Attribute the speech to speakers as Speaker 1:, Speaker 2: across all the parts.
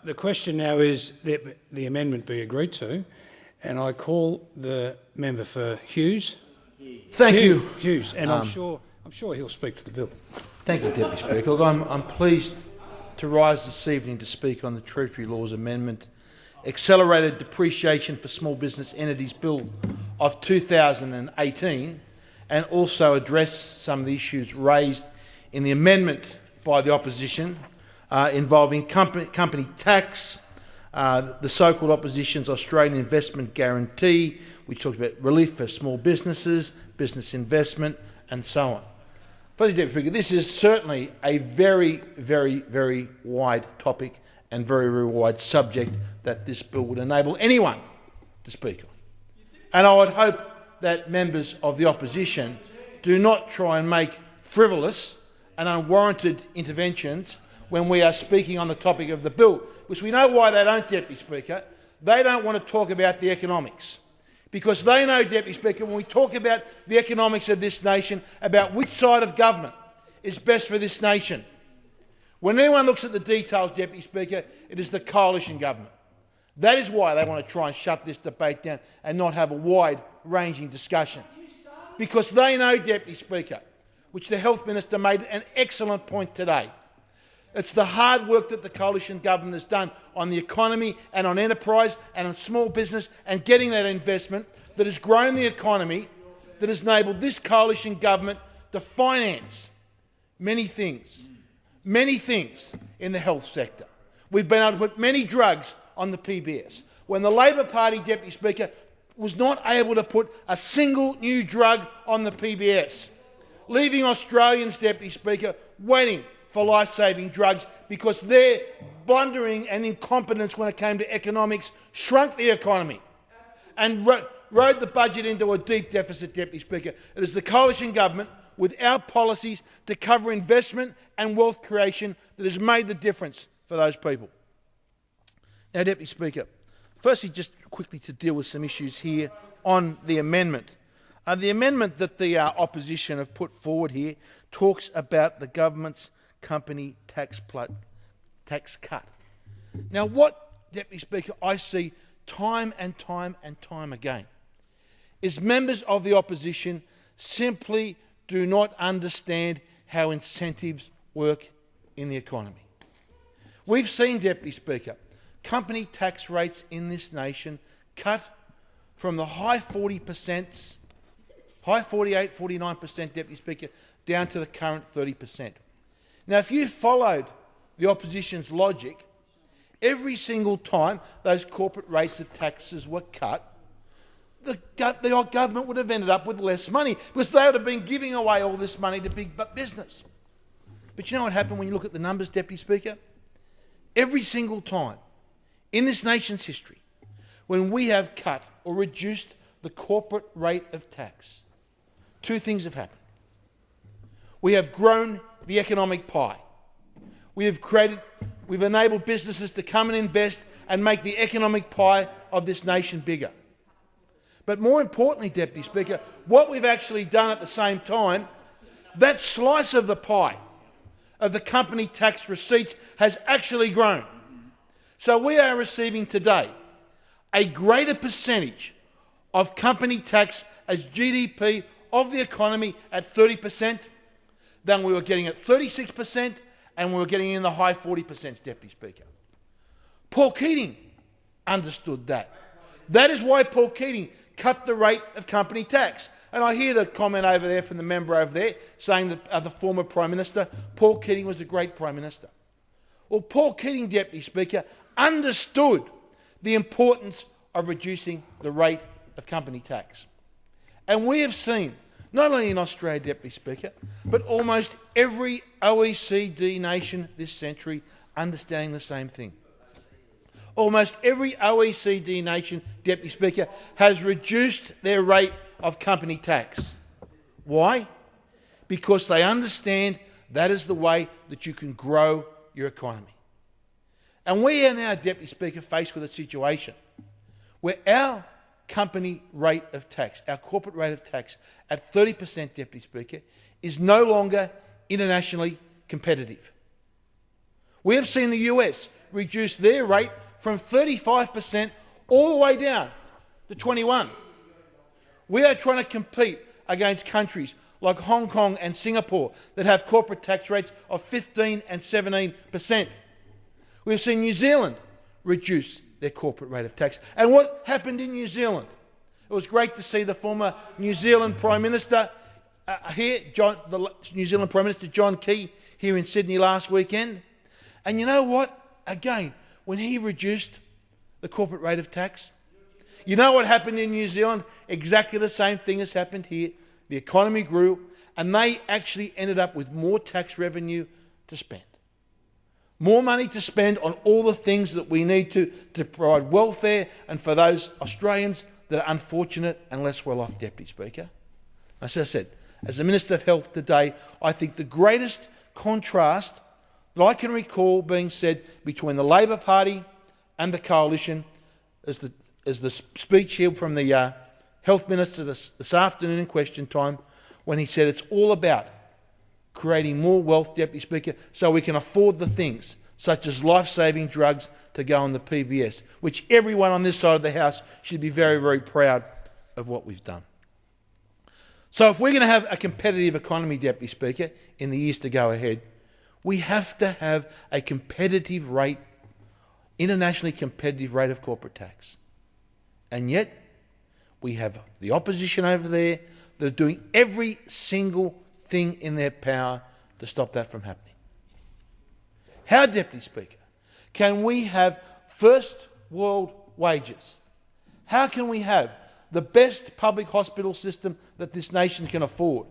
Speaker 1: the question now is that the amendment be agreed to, and I call the member for Hughes.
Speaker 2: Thank you.
Speaker 1: Hughes, and I'm sure he'll speak to the bill.
Speaker 2: Thank you, Deputy Speaker. Look, I'm pleased to rise this evening to speak on the Treasury Laws Amendment, Accelerated Depreciation for Small Business Entities Bill of 2018, and also address some of the issues raised in the amendment by the opposition involving company tax, the so-called opposition's Australian Investment Guarantee, which talks about relief for small businesses, business investment, and so on. Firstly, Deputy Speaker, this is certainly a very, very, very wide topic and very, very wide subject that this bill would enable anyone to speak on. And I would hope that members of the opposition do not try and make frivolous and unwarranted interventions when we are speaking on the topic of the bill, which we know why they don't, Deputy Speaker. They don't want to talk about the economics. Because they know, Deputy Speaker, when we talk about the economics of this nation, about which side of government is best for this nation. When anyone looks at the details, Deputy Speaker, it is the coalition government. That is why they want to try and shut this debate down and not have a wide-ranging discussion. Because they know, Deputy Speaker, which the Health Minister made an excellent point today, it's the hard work that the coalition government has done on the economy and on enterprise and on small business and getting that investment that has grown the economy, that has enabled this coalition government to finance many things in the health sector. We've been able to put many drugs on the PBS. When the Labor Party, Deputy Speaker, was not able to put a single new drug on the PBS, leaving Australians, Deputy Speaker, waiting for life-saving drugs because their blundering and incompetence when it came to economics shrunk the economy and rode the budget into a deep deficit, Deputy Speaker. It is the coalition government, with our policies to cover investment and wealth creation, that has made the difference for those people. Now, Deputy Speaker, firstly, just quickly to deal with some issues here on the amendment. The amendment that the opposition have put forward here talks about the government's company tax cut. Now, what, Deputy Speaker, I see time and time again is members of the opposition simply do not understand how incentives work in the economy. We've seen, Deputy Speaker, company tax rates in this nation cut from the high 40%, high 48, 49%, Deputy Speaker, down to the current 30%. Now, if you followed the opposition's logic, every single time those corporate rates of taxes were cut, the government would have ended up with less money because they would have been giving away all this money to big business. But you know what happened when you look at the numbers, Deputy Speaker? Every single time in this nation's history when we have cut or reduced the corporate rate of tax, two things have happened. We have grown the economic pie. We've enabled businesses to come and invest and make the economic pie of this nation bigger. But more importantly, Deputy Speaker, what we've actually done at the same time, that slice of the pie of the company tax receipts has actually grown. So we are receiving today a greater percentage of company tax as GDP of the economy at 30% than we were getting at 36%, and we were getting in the high 40%, Deputy Speaker. Paul Keating understood that. That is why Paul Keating cut the rate of company tax. And I hear the comment over there from the member over there saying that the former Prime Minister, Paul Keating, was a great Prime Minister. Well, Paul Keating, Deputy Speaker, understood the importance of reducing the rate of company tax. And we have seen, not only in Australia, Deputy Speaker, but almost every OECD nation this century understanding the same thing. Almost every OECD nation, Deputy Speaker, has reduced their rate of company tax. Why? Because they understand that is the way that you can grow your economy. And we are now, Deputy Speaker, faced with a situation where our company rate of tax, our corporate rate of tax at 30%, Deputy Speaker, is no longer internationally competitive. We have seen the US reduced their rate from 35% all the way down to 21%. We are trying to compete against countries like Hong Kong and Singapore that have corporate tax rates of 15 and 17%. We've seen New Zealand reduce their corporate rate of tax. And what happened in New Zealand? It was great to see the former New Zealand Prime Minister the New Zealand Prime Minister John Key here in Sydney last weekend. And you know what? Again, when he reduced the corporate rate of tax, you know what happened in New Zealand? Exactly the same thing has happened here. The economy grew, and they actually ended up with more tax revenue to spend. More money to spend on all the things that we need to provide welfare and for those Australians that are unfortunate and less well off, Deputy Speaker. As I said, as the Minister of Health today, I think the greatest contrast that I can recall being said between the Labor Party and the Coalition is the speech here from the Health Minister this afternoon in question time, when he said it's all about creating more wealth, Deputy Speaker, so we can afford the things such as life-saving drugs to go on the PBS, which everyone on this side of the House should be very, very proud of what we've done. So if we're going to have a competitive economy, Deputy Speaker, in the years to go ahead, we have to have a competitive rate, internationally competitive rate of corporate tax. And yet, we have the opposition over there that are doing every single thing in their power to stop that from happening. How, Deputy Speaker, can we have first world wages? How can we have the best public hospital system that this nation can afford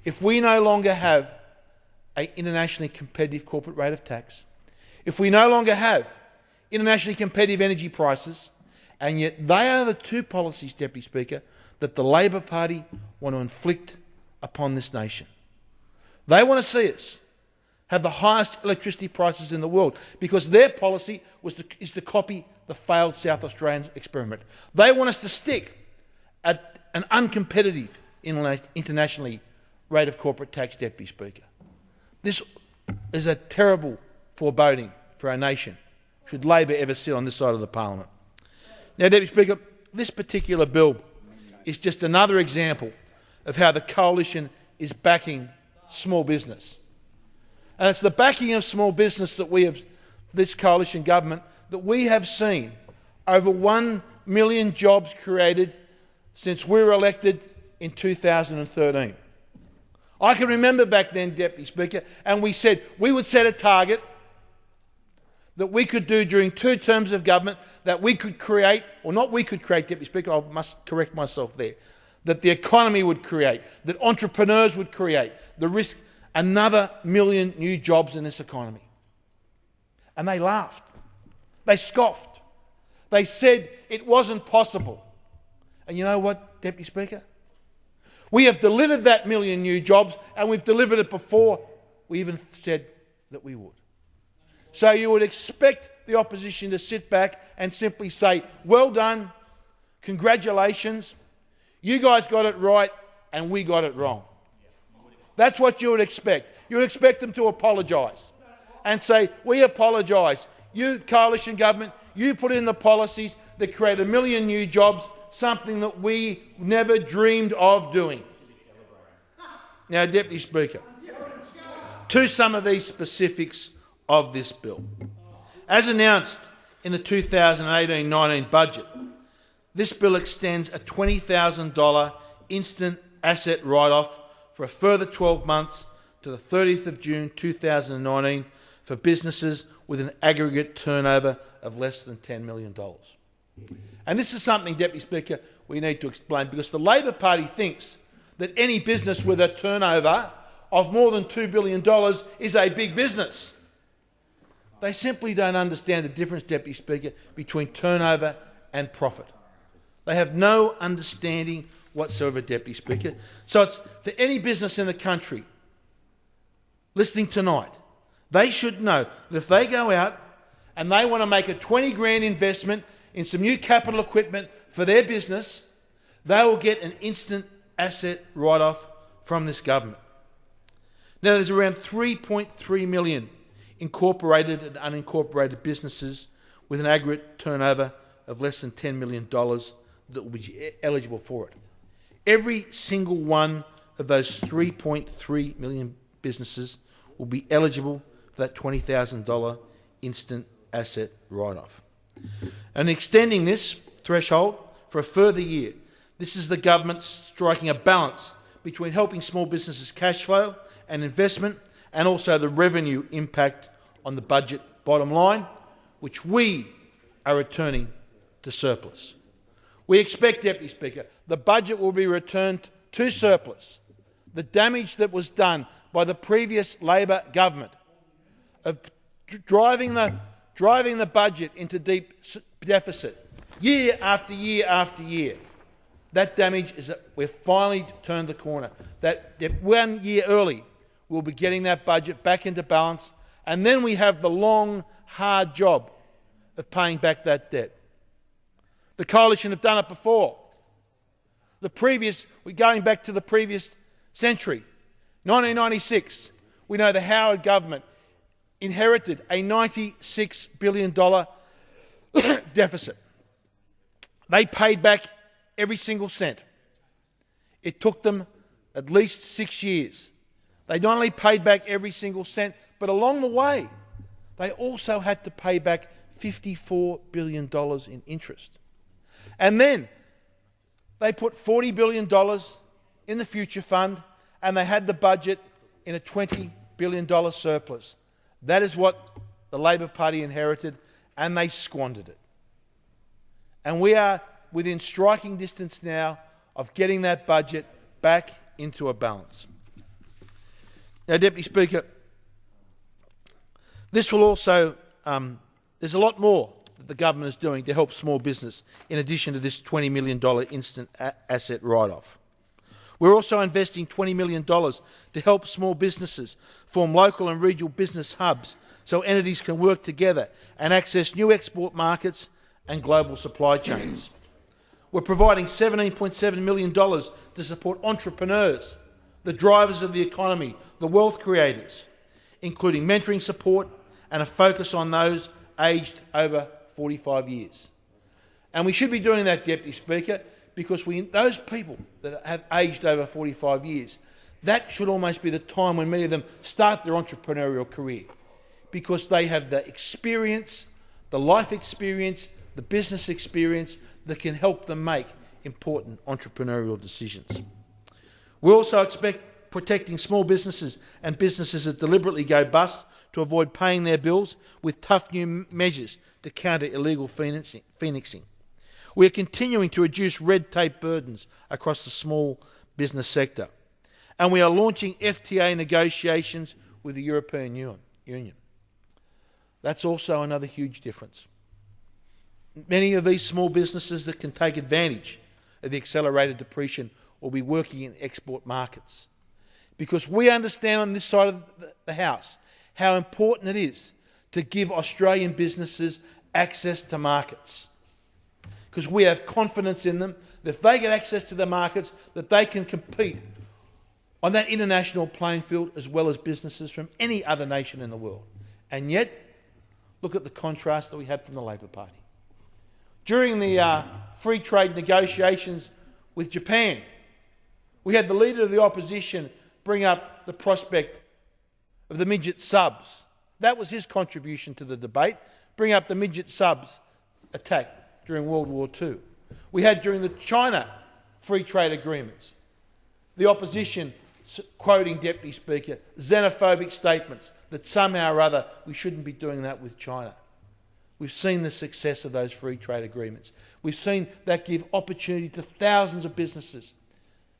Speaker 2: if we no longer have an internationally competitive corporate rate of tax, if we no longer have internationally competitive energy prices, and yet they are the two policies, Deputy Speaker, that the Labor Party want to inflict upon this nation. They want to see us have the highest electricity prices in the world because their policy is to copy the failed South Australian experiment. They want us to stick at an uncompetitive internationally rate of corporate tax, Deputy Speaker. This is a terrible foreboding for our nation, should Labor ever sit on this side of the Parliament. Now, Deputy Speaker, this particular bill is just another example of how the Coalition is backing small business. And it's the backing of small business that we have, this Coalition government, that we have seen over 1 million jobs created since we were elected in 2013. I can remember back then, Deputy Speaker, and we said we would set a target that we could do during 2 terms of government, that we could create, or not we could create, Deputy Speaker, I must correct myself there, that the economy would create, that entrepreneurs would create, the risk, another 1 million new jobs in this economy. And they laughed. They scoffed. They said it wasn't possible. And you know what, Deputy Speaker? We have delivered that 1 million new jobs, and we've delivered it before we even said that we would. So you would expect the opposition to sit back and simply say, well done, congratulations, you guys got it right and we got it wrong. That's what you would expect. You would expect them to apologise and say, we apologise. You, Coalition government, you put in the policies that create 1 million new jobs, something that we never dreamed of doing. Now, Deputy Speaker, to some of these specifics of this bill. As announced in the 2018-19 budget, this bill extends a $20,000 instant asset write-off for a further 12 months to the 30th of June 2019 for businesses with an aggregate turnover of less than $10 million. And this is something, Deputy Speaker, we need to explain, because the Labor Party thinks that any business with a turnover of more than $2 billion is a big business. They simply don't understand the difference, Deputy Speaker, between turnover and profit. They have no understanding whatsoever, Deputy Speaker. So it's for any business in the country listening tonight, they should know that if they go out and they want to make a 20 grand investment in some new capital equipment for their business, they will get an instant asset write-off from this government. Now, there's around 3.3 million incorporated and unincorporated businesses with an aggregate turnover of less than $10 million that will be eligible for it. Every single one of those 3.3 million businesses will be eligible for that $20,000 instant asset write-off. And extending this threshold for a further year, this is the government striking a balance between helping small businesses cash flow and investment, and also the revenue impact on the budget bottom line, which we are returning to surplus. We expect, Deputy Speaker, the budget will be returned to surplus. The damage that was done by the previous Labor government of driving the budget into deep deficit year after year after year, that damage is that we've finally turned the corner. That 1 year early, we'll be getting that budget back into balance, and then we have the long, hard job of paying back that debt. The Coalition have done it before. We're going back to the previous century, 1996. We know the Howard government inherited a $96 billion deficit. They paid back every single cent. It took them at least 6 years. They not only paid back every single cent, but along the way, they also had to pay back $54 billion in interest. And then they put $40 billion in the future fund, and they had the budget in a $20 billion surplus. That is what the Labor Party inherited, and they squandered it. And we are within striking distance now of getting that budget back into a balance. Now, Deputy Speaker, this will also, there's a lot more that the government is doing to help small business in addition to this $20 million instant asset write-off. We're also investing $20 million to help small businesses form local and regional business hubs so entities can work together and access new export markets and global supply chains. We're providing $17.7 million to support entrepreneurs, the drivers of the economy, the wealth creators, including mentoring support and a focus on those aged over 45 years. And we should be doing that, Deputy Speaker, because those people that have aged over 45 years, that should almost be the time when many of them start their entrepreneurial career, because they have the experience, the life experience, the business experience that can help them make important entrepreneurial decisions. We also expect protecting small businesses and businesses that deliberately go bust to avoid paying their bills with tough new measures to counter illegal phoenixing. We are continuing to reduce red tape burdens across the small business sector. And we are launching FTA negotiations with the European Union. That's also another huge difference. Many of these small businesses that can take advantage of the accelerated depreciation will be working in export markets. Because we understand on this side of the House how important it is to give Australian businesses access to markets. Because we have confidence in them that if they get access to the markets, that they can compete on that international playing field as well as businesses from any other nation in the world. And yet, look at the contrast that we had from the Labor Party. During the free trade negotiations with Japan, we had the Leader of the Opposition bring up the prospect of the midget subs. That was his contribution to the debate, bring up the midget subs attack during World War II. We had during the China free trade agreements, the opposition quoting, Deputy Speaker, xenophobic statements that somehow or other we shouldn't be doing that with China. We've seen the success of those free trade agreements. We've seen that give opportunity to thousands of businesses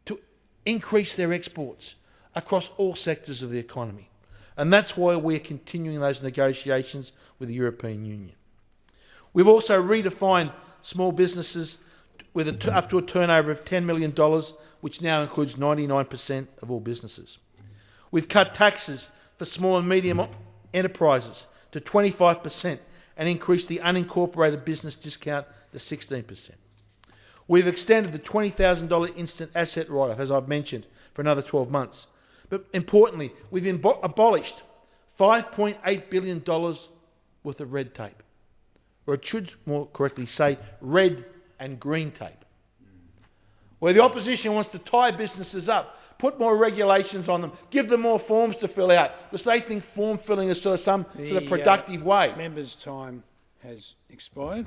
Speaker 2: to increase their exports across all sectors of the economy. And that's why we're continuing those negotiations with the European Union. We've also redefined small businesses with up to a turnover of $10 million, which now includes 99% of all businesses. We've cut taxes for small and medium enterprises to 25% and increased the unincorporated business discount to 16%. We've extended the $20,000 instant asset write-off, as I've mentioned, for another 12 months. But importantly, we've abolished $5.8 billion worth of red tape. Or it should more correctly say red and green tape. Where the opposition wants to tie businesses up, put more regulations on them, give them more forms to fill out, because they think form filling is sort of some sort of productive way.
Speaker 1: Member's time has expired.